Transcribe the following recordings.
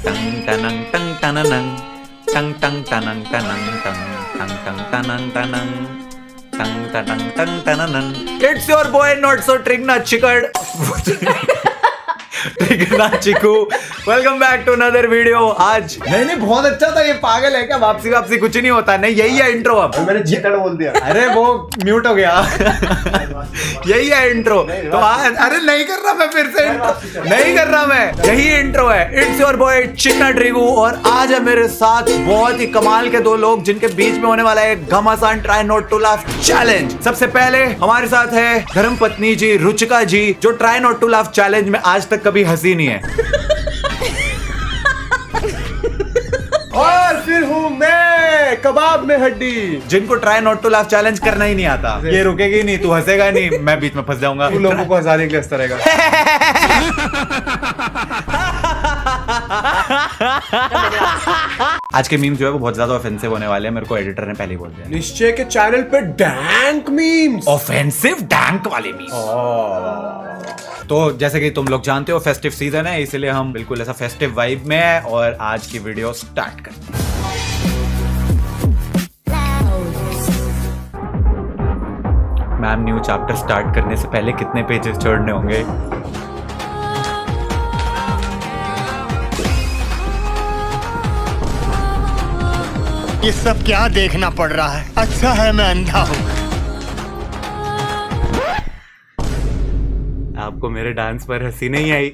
टंग टनंग टंग टननंग टंग टंग टनंग टनंग टंग टंग टंग टनंग टनंग टंग टनंग टंग टननंग। It's your boy not so ट्रिगना चिकड़ ट्रिगना चिकू। Welcome back to another video. आज नहीं बहुत अच्छा था। ये पागल है क्या? वापसी कुछ नहीं होता। नहीं यही है इंट्रो। अब मैंने चिकड़ बोल दिया। अरे वो म्यूट हो गया। यही है इंट्रो। तो आज अरे नहीं कर रहा मैं फिर से इंट्रो नहीं कर रहा मैं। यही इंट्रो है। इट्स योर बॉय चिकना ट्रिगू। और आज है मेरे साथ बहुत ही कमाल के दो लोग जिनके बीच में होने वाला है घमासान try not to laugh challenge. सबसे पहले हमारे साथ है धर्म पत्नी जी रुचिका जी, जो try not to laugh challenge में आज तक कभी हंसी नहीं है। और फिर हूँ मैं कबाब में हड्डी, जिनको try not to laugh challenge करना ही नहीं आता। ये रुकेगी नहीं, तू हंसेगा नहीं, मैं बीच में फंस जाऊंगा। तू लोगों को हंसाने के लिए हंसता रहेगा। आज के मीम्स जो है वो बहुत ज्यादा ऑफेंसिव होने वाले हैं। मेरे को एडिटर ने पहले ही बोल दिया। निश्चय के चैनल पे डैंक मीम्स, ऑफेंसिव डैंक वाले मीम्स। तो जैसे कि तुम लोग जानते हो फेस्टिव सीजन है, इसलिए हम बिल्कुल ऐसा फेस्टिव वाइब में है। और आज की वीडियो स्टार्ट करते हैं। मैम न्यू चैप्टर स्टार्ट करने से पहले कितने पेजेस छोड़ने होंगे? ये सब क्या देखना पड़ रहा है? अच्छा है मैं अंधा हूँ। आपको मेरे डांस पर हंसी नहीं आई?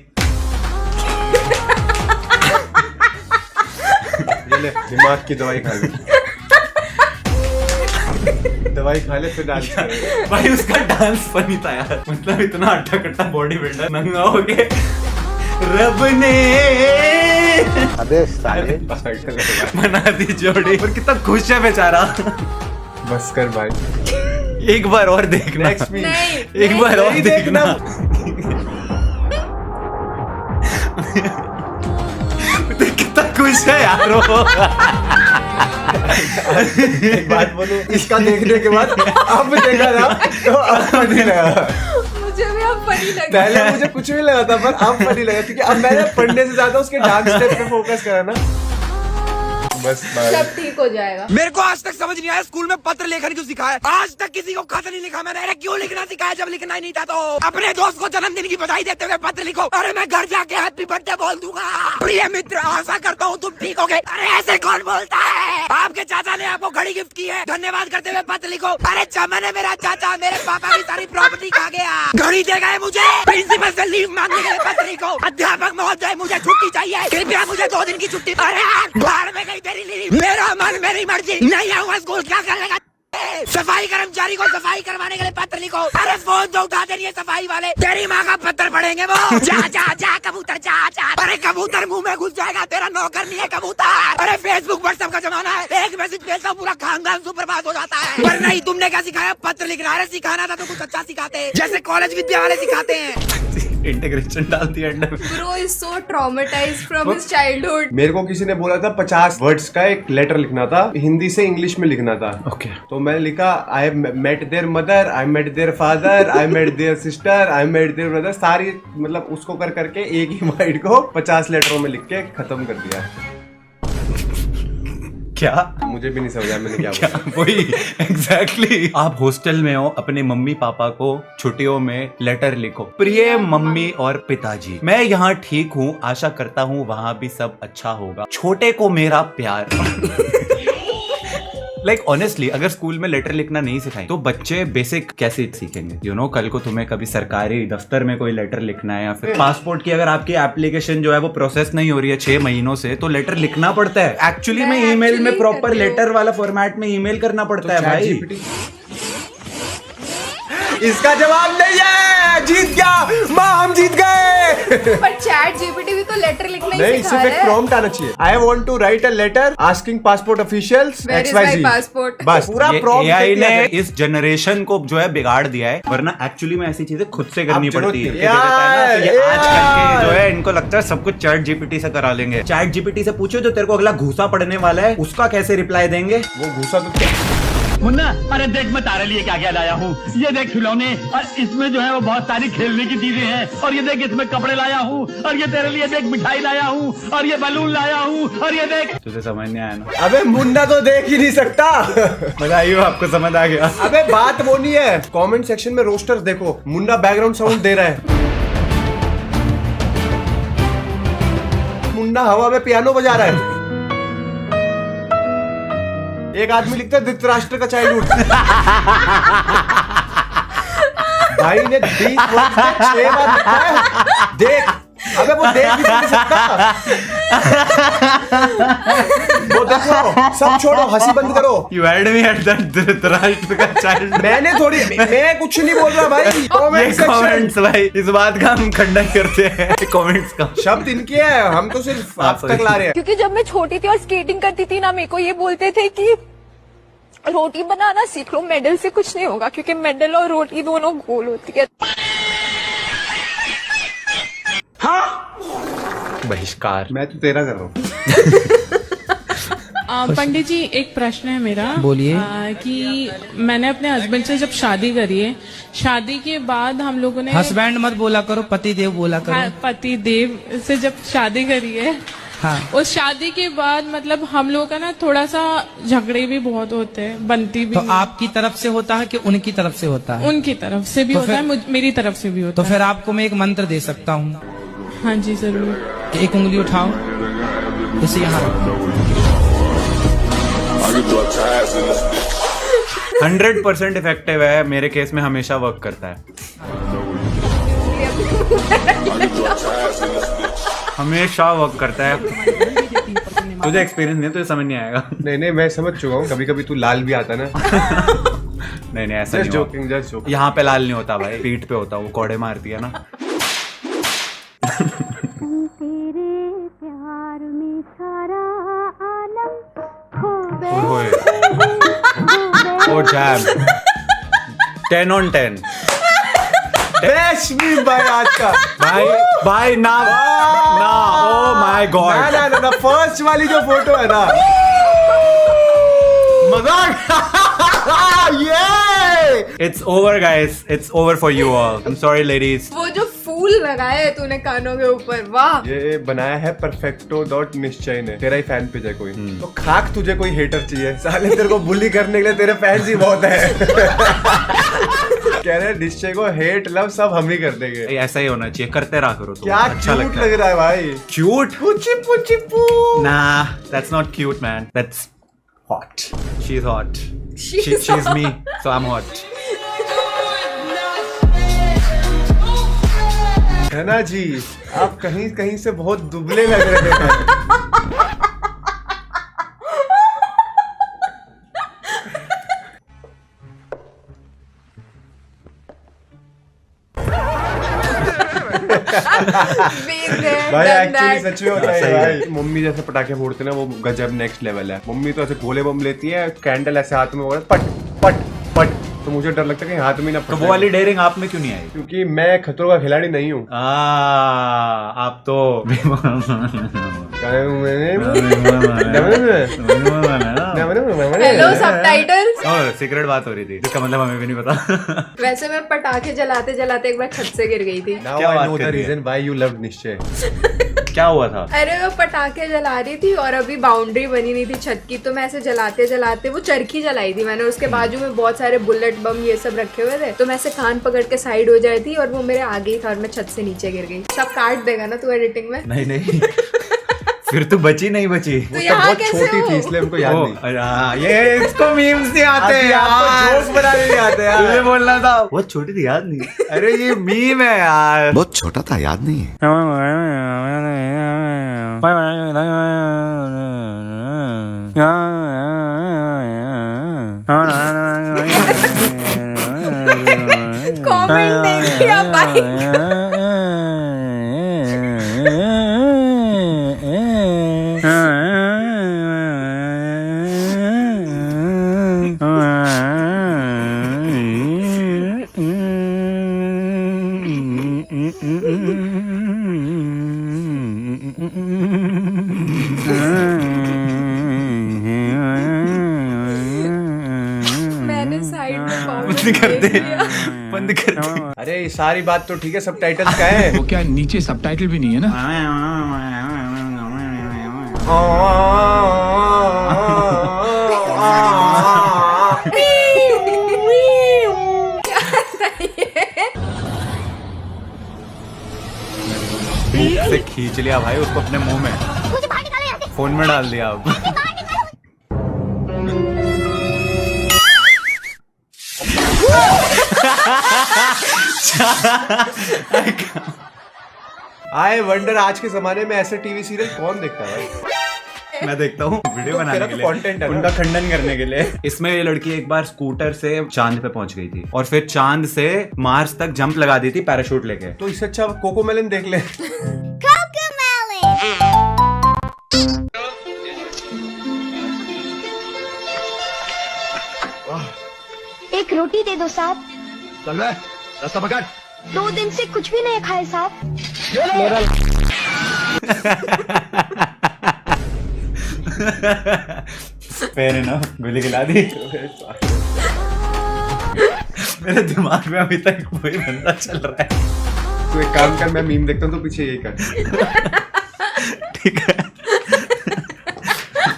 ये ले दिमाग की दवाई खा ले। दवाई खा ले फिर डांस करेगा। भाई उसका डांस फनी था यार। मतलब इतना अट्ठा कट्टा बॉडी बिल्डर नंगा हो गए रब ने अबे साले बना दी जोड़ी। और कितना खुश है बेचारा। बस कर भाई, एक बार और देखना। नेक्स्ट मीम एक बार और देखना। तो कितना खुश है यार वो। एक बात बोलूं, इसका देखने के बाद अब देखा ना तो अब फनी लगा। मुझे भी अब फनी लगा। पहले मुझे कुछ भी लगा था पर अब फनी लगा क्योंकि अब मैंने पढ़ने से ज्यादा उसके डांस स्टेप पे फोकस करा ना। बस सब ठीक हो जाएगा। मेरे को आज तक समझ नहीं आया स्कूल में पत्र लेखन क्यों सिखाया। आज तक किसी को खत नहीं लिखा मैंने। अरे क्यों लिखना सिखाया जब लिखना ही नहीं था? तो अपने दोस्त को जन्मदिन की बधाई देते हुए पत्र लिखो। अरे मैं घर जाके हैप्पी बर्थडे बोल दूंगा। प्रिय मित्र, आशा करता हूँ तुम ठीक हो गए। अरे ऐसे कौन बोलता है? आपके चाचा ने आपको घड़ी गिफ्ट की है, धन्यवाद करते हुए पत्र लिखो। अरे चमन मेरा चाचा मेरे पापा की सारी प्रॉपर्टी खा गया, घड़ी दे गए मुझे। प्रिंसिपल से लीव मांगने के लिए पत्र लिखो। अध्यापक महोदय मुझे छुट्टी चाहिए, कृपया मुझे 2 दिन की छुट्टी। अरे बाहर में गई तेरी लीव। मेरा मन मेरी मर्जी, नहीं आऊंगा स्कूल, क्या कर लेगा? सफाई कर्मचारी को सफाई करवाने के लिए पत्र लिखो। अरे फोन तो उठाते नहीं है सफाई वाले। तेरी माँ का पत्र पढ़ेंगे वो। जा जा जा कबूतर जा जा। अरे कबूतर मुंह में घुस जाएगा, तेरा नौकर नहीं है कबूतर। अरे फेसबुक व्हाट्सएप का जमाना है, एक मैसेज भेजता हूँ पूरा खानदान सुप्रभात हो जाता है। पर नहीं, तुमने क्या सिखाया? पत्र लिखना। अरे सिखाना था तो कुछ अच्छा सिखाते, जैसे कॉलेज विद्या वाले सिखाते हैं। इंटीग्रेशन डाल दिया under. Bro is so traumatized from his childhood. मेरे को किसी ने बोला था 50 वर्ड्स का एक लेटर लिखना था, हिंदी से इंग्लिश में लिखना था। ओके। तो मैंने लिखा I met their mother, I met their father, I met their sister, I met their brother. सारी मतलब उसको कर करके एक ही वर्ड को 50 लेटरों में लिख के खत्म कर दिया। क्या? मुझे भी नहीं समझा मैंने क्या क्या बोला। वही एग्जैक्टली। आप हॉस्टल में हो, अपने मम्मी पापा को छुट्टियों में लेटर लिखो। प्रिय मम्मी और पिताजी, मैं यहाँ ठीक हूँ, आशा करता हूँ वहाँ भी सब अच्छा होगा। छोटे को मेरा प्यार। लाइक ऑनेस्टली अगर स्कूल में लेटर लिखना नहीं सिखाएं तो बच्चे बेसिक कैसे सीखेंगे? यू नो कल को तुम्हें कभी सरकारी दफ्तर में कोई लेटर लिखना है, या फिर पासपोर्ट की अगर आपकी एप्लीकेशन जो है वो प्रोसेस नहीं हो रही है 6 महीनों से, तो लेटर लिखना पड़ता है। एक्चुअली में ईमेल में प्रॉपर लेटर वाला फॉर्मेट में ईमेल करना पड़ता है भाई। इसका जवाब नहीं है। जीत गया माँ, हम जीत गए। पर चैट जीपीटी भी तो लेटर लिखना ही नहीं, सिखा सिर्फ रहा एक है। प्रॉम्प्ट आना चाहिए। I want to write a letter asking passport officials Where is XYZ। my passport? बस पूरा प्रॉम्प्ट एआई ने इस जनरेशन को जो है बिगाड़ दिया है, वरना एक्चुअली में ऐसी चीजें खुद से करनी अब जरूरत पड़ती है। नहीं। ये देता है ना, तो ये यार, आजकल के जो है इनको लगता है सब कुछ चैट जीपीटी से करा लेंगे। चैट जीपीटी से पूछो जो तेरे को अगला घूसा पड़ने वाला है उसका कैसे रिप्लाई देंगे। वो घुसा तो मुन्ना, अरे देख मैं तारे लिए क्या क्या लाया हूँ। ये देख खिलौने, और इसमें जो है वो बहुत सारी खेलने की चीजें हैं। और ये देख इसमें कपड़े लाया हूँ, और ये तेरे लिए देख मिठाई लाया हूँ, और ये बलून लाया हूँ, और ये देख। तुझे समझ नहीं आया ना? अबे मुन्ना तो देख ही नहीं सकता। बताइए, आपको समझ आ गया? अबे बात वो नहीं है। कमेंट सेक्शन में रोस्टर्स देखो, मुन्ना बैकग्राउंड साउंड दे रहा है, मुन्ना हवा में पियानो बजा रहा है। एक आदमी लिखता है धृतराष्ट्र का चाइल्डहुड। भाई ने 20 वर्ष में 6 बार लिखा है। देख, अबे वो देख भी नहीं सकता। वो देखो, सब छोड़ो, हंसी बंद करो। You had me at that Dhritarashtra का चाइल्ड। मैंने थोड़ी, मैं कुछ नहीं बोल रहा भाई। ये कमेंट्स भाई, इस बात का हम खंडन करते हैं कमेंट्स का। शब्द इनके हैं, हम तो सिर्फ आप तक ला रहे हैं। क्योंकि जब मैं छोटी थी और स्केटिंग करती थी ना, मेरे को ये बोलते थे कि रोटी बनाना सीख लो, मेडल से कुछ नहीं होगा, क्योंकि मेडल और रोटी दोनों गोल होती है। बहिष्कार। मैं तो तेरा कर रहा हूँ। पंडित जी, एक प्रश्न है मेरा। बोलिए। कि मैंने अपने हस्बैंड से जब शादी करी है, शादी के बाद हम लोगों ने हस्बैंड मत बोला करो, पति देव बोला करो। पति देव से जब शादी करी है, हाँ। उस शादी के बाद मतलब हम लोगों का ना थोड़ा सा झगड़े भी बहुत होते हैं, बनती भी तो नहीं। आपकी तरफ से होता है कि उनकी तरफ से होता है? उनकी तरफ से भी तो होता फिर- है, मेरी तरफ से भी होता तो फिर आपको मैं एक मंत्र दे सकता हूँ। है। हाँ जी, जरूर। एक उंगली उठाओ, इसे यहाँ रखो। 100% इफेक्टिव है, मेरे केस में हमेशा वर्क करता है। हमेशा वर्क करता है। तुझे एक्सपीरियंस नहीं है, तुझे समझ नहीं आएगा। नहीं, मैं समझ चुका हूँ। कभी कभी तू लाल भी आता ना। नहीं ऐसा जस्ट नहीं होता। Joking, just joking. यहाँ पे लाल नहीं होता भाई, पीठ पे होता, वो कोड़े मारती है ना। ओए, ओ जैम 10 on 10 बेस्ट मीम भाई आज का। भाई ना ओ माय गॉड, ना फर्स्ट वाली जो फोटो है ना, मजाक। It's over guys, it's over for you all. I'm sorry ladies. वो जो फूल लगाए है तूने कानों के ऊपर, वाह। ये बनाया है perfecto.निश्चय ने। तेरा ही फैन पेज है कोई, तो खाक तुझे कोई हेटर चाहिए साले, तेरे को बुली करने के लिए तेरे फैंस ही बहुत है। कह रहे हैं निश्चय को हेट लव सब हम ही कर देंगे। ऐसा ही होना चाहिए, करते रहा करो तो क्या अच्छा क्यूट लगता लग है। रहा है भाई। क्यूट? पुची पुची पू। Nah, that's not cute man. That's hot. She's hot. She's me, so I'm hot. है ना जी, आप कहीं कहीं से बहुत दुबले लग रहे हैं। भाई एक्चुअली सच में होता है भाई। मम्मी जैसे पटाखे फोड़ते ना, वो गजब नेक्स्ट लेवल है। मम्मी तो ऐसे गोले बम लेती है, कैंडल ऐसे हाथ में होगा, पट पट पट, तो मुझे डर लगता है कि हाथ में ना तो वो वाली डेयरिंग आप में क्यों नहीं आई? क्योंकि मैं खतरों का खिलाड़ी नहीं हूँ। आप तो हेलो सबटाइटल्स। और सीक्रेट बात हो रही थी, जिसका मतलब हमें भी नहीं पता। वैसे मैं पटाखे जलाते जलाते एक बार छत से गिर गई थी। Now क्या I बात know कर the रही है? reason why you loved निश्चय। क्या हुआ था? अरे मैं पटाखे जला रही थी और अभी बाउंड्री बनी नहीं थी छत की, तो मैं ऐसे जलाते जलाते वो चरखी जलाई थी मैंने, उसके बाजू में बहुत सारे बुलेट बम ये सब रखे हुए थे, तो मैं ऐसे कान पकड़ के साइड हो जाई थी और वो मेरे आगे ही था और मैं छत से नीचे गिर गई। सब काट देगा ना तू एडिटिंग में? नहीं फिर तो बची नहीं बची। तो यहाँ बहुत कैसे छोटी हो? थी इसलिए हमको याद नहीं। अरे हाँ, ये इसको मीम्स नहीं आते अभी आपको जोक बनाने नहीं आते यार। तुझे बोलना था बहुत छोटी थी, याद नहीं। अरे ये मीम है यार। बहुत छोटा था, याद नहीं है। कमेंट नहीं किया भाई। बंद कर दे, बंद कर दे। अरे ये सारी बात तो ठीक है, सब टाइटल्स क्या है? वो क्या नीचे सबटाइटल भी नहीं है ना? से खींच लिया भाई उसको अपने मुंह में, फोन में डाल दिया अब। आई वंडर आज के जमाने में ऐसे टीवी सीरियल कौन देखता है भाई? मैं देखता हूँ वीडियो बनाने तेरा के तो लिए, content है ना। उनका खंडन करने के लिए। इसमें ये लड़की एक बार स्कूटर से चांद पे पहुंच गई थी और फिर चांद से मार्स तक जंप लगा दी थी पैराशूट लेके। तो इससे अच्छा कोकोमेलन देख ले। एक रोटी दे दो साहब। चल रहा है रास्ता पकड़। 2 दिन से कुछ भी नहीं खाए साहब। फेयर इनफ, गोली खिला दी। मेरे दिमाग में अभी तक वही बंदा चल रहा है। तू एक काम कर, मैं मीम देखता हूँ तो पीछे यही कर। ठीक है।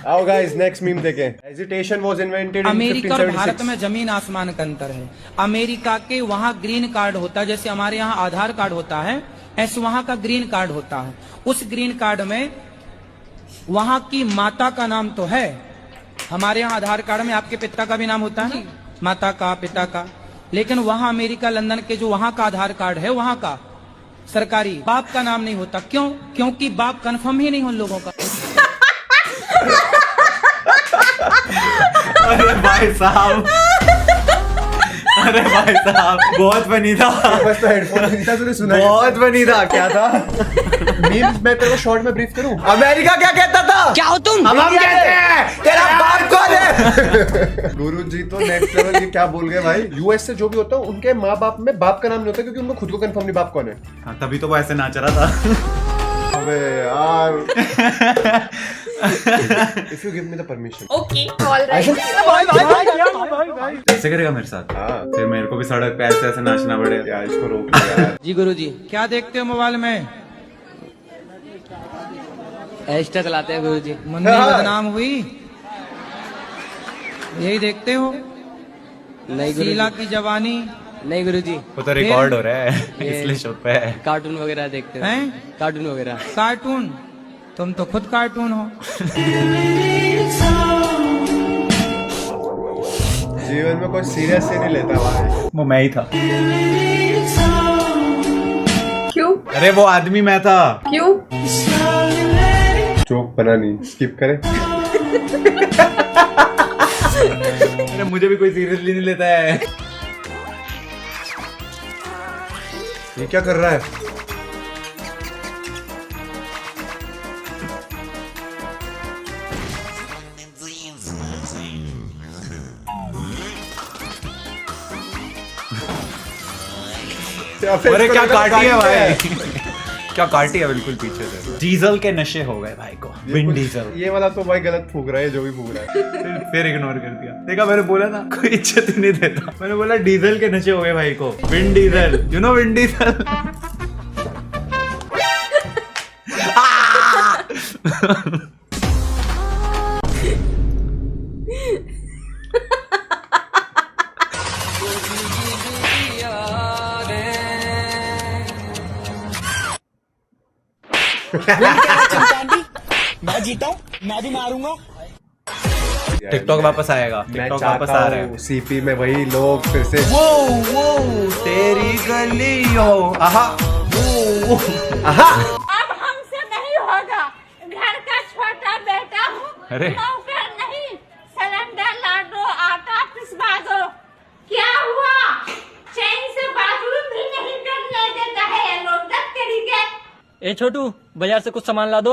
आओ गाइस नेक्स्ट मीम देखें। Hesitation was invented in America और भारत 1576। में जमीन आसमान का अंतर है। अमेरिका के वहाँ ग्रीन कार्ड होता है, जैसे हमारे यहाँ आधार कार्ड होता है, ऐसे वहाँ का ग्रीन कार्ड होता है। उस ग्रीन कार्ड में वहाँ की माता का नाम तो है, हमारे यहाँ आधार कार्ड में आपके पिता का भी नाम होता है, माता का, पिता का, लेकिन वहाँ अमेरिका लंदन के जो वहाँ का आधार कार्ड है, वहाँ का सरकारी बाप का नाम नहीं होता। क्यों? क्योंकि बाप कंफर्म ही नहीं उन लोगों का। अरे भाई साहब, अरे भाई साहब, बहुत फनी था। बस तो हेडफोन नहीं था, तूने सुना? बहुत फनी था। क्या था? मीम्स मैं तेरे को शॉर्ट में ब्रीफ करूं। अमेरिका क्या कहता था? क्या हो तुम? हम कहते हैं तेरा बाप कौन है? गुरुजी तो नेक्स्ट लेवल। ये क्या बोल गए भाई? यूएस से जो भी होता है उनके माँ बाप में बाप का नाम नहीं होता, क्योंकि उनको खुद को कंफर्म नहीं बाप कौन है। हाँ, तभी तो वो ऐसे नाच रहा था। अबे यार। If you give me the permission. Okay alright. ऐसे करेगा मेरे साथ? हाँ। फिर मेरे को भी सड़क पे ऐसे ऐसे नाचना पड़ेगा। यार इसको रोक ले यार। जी गुरुजी, क्या देखते हो मोबाइल में? इंस्टा चलाते हैं गुरुजी। मंदिर बदनाम हुई, यही देखते हो? नहीं शीला की जवानी। नहीं गुरुजी, वो तो रिकॉर्ड हो रहा है इसलिए शो पे है। कार्टून वगैरह देखते हैं? कार्टून वगैरह। कार्टून? तुम तो खुद कार्टून हो। जीवन में कोई सीरियस ही नहीं लेता भाई। वो मैं ही था। क्यों? अरे वो आदमी मैं था। क्यों? जोक बना नहीं, स्किप करें। अरे मुझे भी कोई सीरियसली नहीं लेता है। ये क्या कर रहा है? अरे क्या काटी है भाई, क्या काटी है बिल्कुल पीछे से। डीजल के नशे हो गए भाई को। Vin Diesel. ये वाला तो भाई गलत फूक रहा है, जो भी फूक रहा है। फिर इग्नोर कर दिया। देखा, मैंने बोला ना कोई इज्जत ही नहीं देता। मैंने बोला डीजल के नशे हो गए भाई को। Vin Diesel, you know Vin Diesel. मैं जीता हूँ, मैं भी मारूंगा। टिकटॉक वापस आएगा। टिकटॉक वापस आ रहा है। सीपी में वही लोग फिर से। वो तेरी गलियों, आहा, आहा। अब हमसे नहीं होगा, घर का छोटा बेटा हूँ। अरे नौकर नहीं, सिलेंडर ला दो, आटा पिसवा दो। क्या हुआ? चैन से बाथरूम भी नहीं करने देता है ये लोग। तरीके। ए छोटू, बाजार से कुछ सामान ला दो।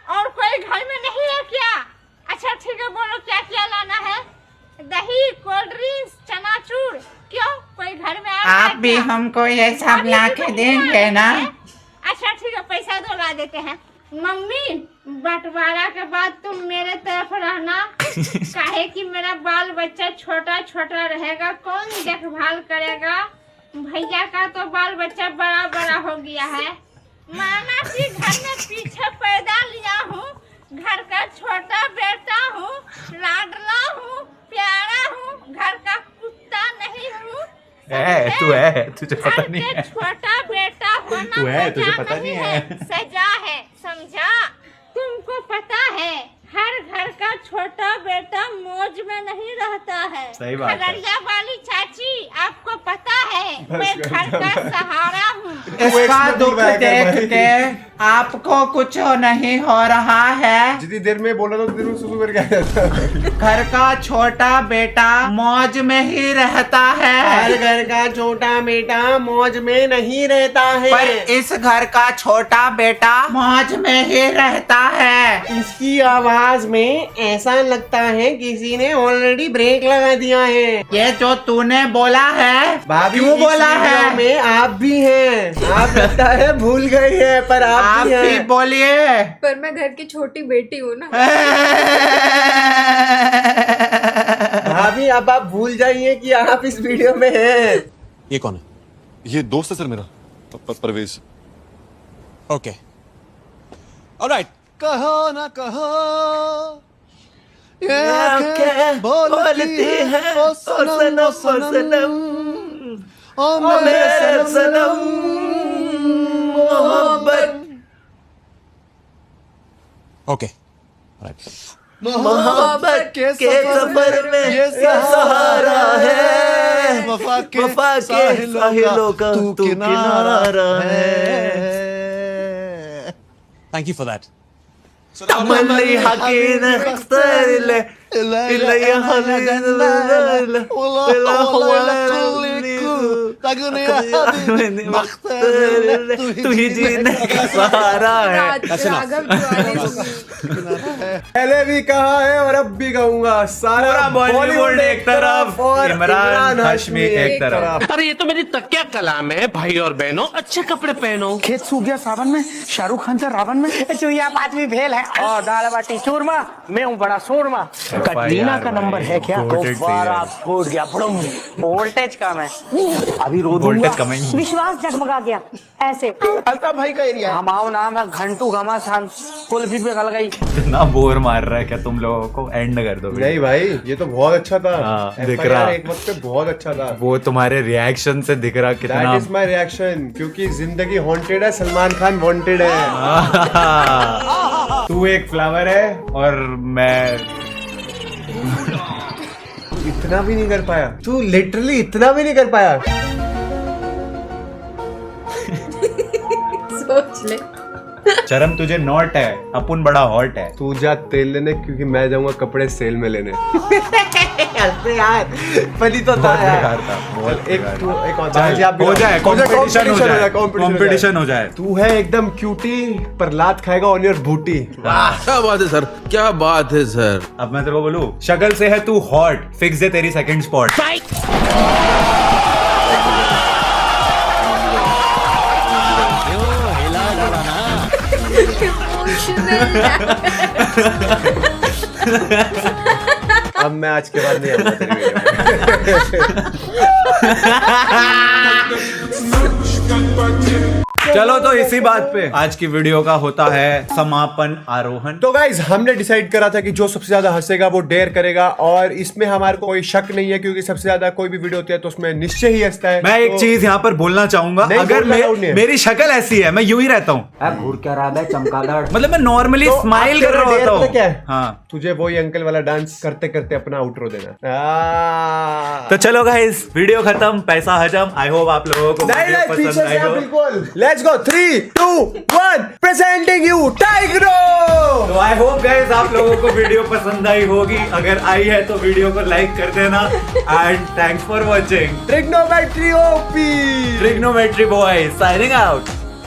और कोई घर में नहीं है क्या? अच्छा ठीक है, बोलो क्या क्या लाना है? दही, कोल्ड ड्रिंक्स, चनाचूर। क्यों, कोई घर में आप भी हमको ये सब ला के देंगे ना? अच्छा ठीक है, पैसा दो ला देते हैं। मम्मी बंटवारा के बाद तुम मेरे तरफ रहना, काहे कि मेरा बाल बच्चा छोटा छोटा रहेगा, कौन देखभाल करेगा? भैया का तो बाल बच्चा बड़ा बड़ा हो गया है। माना कि घर में पीछे पैदा लिया हूँ, घर का छोटा बेटा हूँ, लाडला हूँ, प्यारा हूँ, घर का कुत्ता नहीं हूँ। तू है, तुझे पता नहीं है। छोटा बेटा होना तू है, तुझे सजा पता नहीं है। सजा है, समझा? तुमको पता है हर घर का छोटा बेटा मौज में नहीं रहता है। सही बात है। खगड़िया वाली चाची, आपको पता है मैं घर का सहारा हूँ। इसका दुख देख के आपको कुछ नहीं हो रहा है। जितनी देर में बोला था उतनी देर में सुसु करके आ जाता। घर का छोटा बेटा मौज में ही रहता है। हर घर का छोटा बेटा मौज में नहीं रहता है, पर इस घर का छोटा बेटा मौज में ही रहता है। इसकी आवाज में ऐसा लगता है किसी ने ऑलरेडी ब्रेक लगा दिया है। ये जो तूने बोला है, भाभी क्यों बोला इस वीडियो है? में आप भी हैं। आप लगता है भूल गई है, पर आप भी भी हैं। बोलिए। पर मैं घर की छोटी बेटी हूँ ना। भाभी अब आप भूल जाइए कि आप इस वीडियो में हैं। ये कौन है? ये दोस्त है सर मेरा, परवेज। Okay, alright. कहो ना कहो, ये आंखें बोलती हैं, ओ सनम ओ सनम, ओ मेरे सनम, मोहब्बत ओके, मोहब्बत के सफर में ये सहारा है, वफा के साहिलों का तू किनारा है। Thank you for that. तमन्नी हकीन अख्तर ले इलैया हलील तू ही जीने का सहारा है। पहले भी कहा है और अब भी कहूंगा, सारा बॉलीवुड एक तरफ और इमरान हाशमी एक तरफ। अरे ये तो मेरी तकिया कलाम है भाई और बहनों, अच्छे कपड़े पहनो। खेत सूख गया सावन में, शाहरुख खान से रावण में, चुहिया बात भी फेल है और दाल बाटी चूरमा, मैं हूँ बड़ा शोरमा। कटरीना का नंबर है क्या? दोबारा फूट गया, वोल्टेज कम है, अभी रो वोल्टेज कम है। विश्वास जगमगा गया ऐसे। अल्ताफ भाई का एरिया है। हमाओ नाम है घंटू घमासान, कुल्फी पे गल गई। इतना बोर मार रहा है क्या तुम लोगों को? एंड कर दो। नहीं भाई, ये तो बहुत अच्छा था। हाँ, दिख FIR रहा। एक वक्त पे बहुत अच्छा था। वो तुम्हारे रिएक्शन से दिख रहा कितना। That is my reaction, क्योंकि जिंदगी हॉन्टेड है, सलमान खान वांटेड है। तू एक फ्लावर है और मैं इतना भी नहीं कर पाया, तू लिटरली इतना भी नहीं कर पाया। सोच ले। शर्म तुझे नॉट है, अपन बड़ा हॉट है। तू जा तेल लेने, क्योंकि मैं जाऊंगा कपड़े सेल में लेने। अरे यार फनी तो था यार। एक और चल, आप भी हो जाए, कंपटीशन हो जाए, कंपटीशन हो जाए। तू है एकदम क्यूटी, पर लात खाएगा ऑन योर बूटी। क्या बात है सर, क्या बात है सर। अब मैं तेरे को बोलूं, शक्ल से है तू हॉट, फिक्स है तेरी सेकंड स्पॉट। अब मैं आज के बाद नहीं आऊंगा तेरी वीडियो में। चलो तो इसी बात पे आज की वीडियो का होता है समापन आरोहण। तो गाइज हमने डिसाइड करा था कि जो सबसे ज्यादा हंसेगा वो डेयर करेगा, और इसमें हमारे को कोई शक नहीं है, क्योंकि सबसे ज्यादा कोई भी वीडियो होती है तो उसमें निश्चय ही हंसता है। मैं एक चीज यहाँ पर बोलना चाहूंगा, अगर मेरी शक्ल ऐसी है, मैं यूं ही रहता हूँ, घूर क्या रहा है चमकादड़, मतलब मैं नॉर्मली तो स्माइल अब कर रहा तेरा होता dare पता क्या हूँ। है? हाँ, तुझे वही अंकल वाला डांस करते करते अपना आउटरो देना। तो चलो गाइस, वीडियो खत्म, पैसा हजम। आई होप आप लोगों को वीडियो पसंद आई हो। बिल्कुल। लेट्स गो 3, 2, 1 प्रेजेंटिंग यू टाइग्रो। तो आई होप गाइस आप लोगों को वीडियो पसंद आई होगी। अगर आई है तो वीडियो को लाइक कर देना, and thanks for watching. Trigonometry OP, trigonometry boy signing out.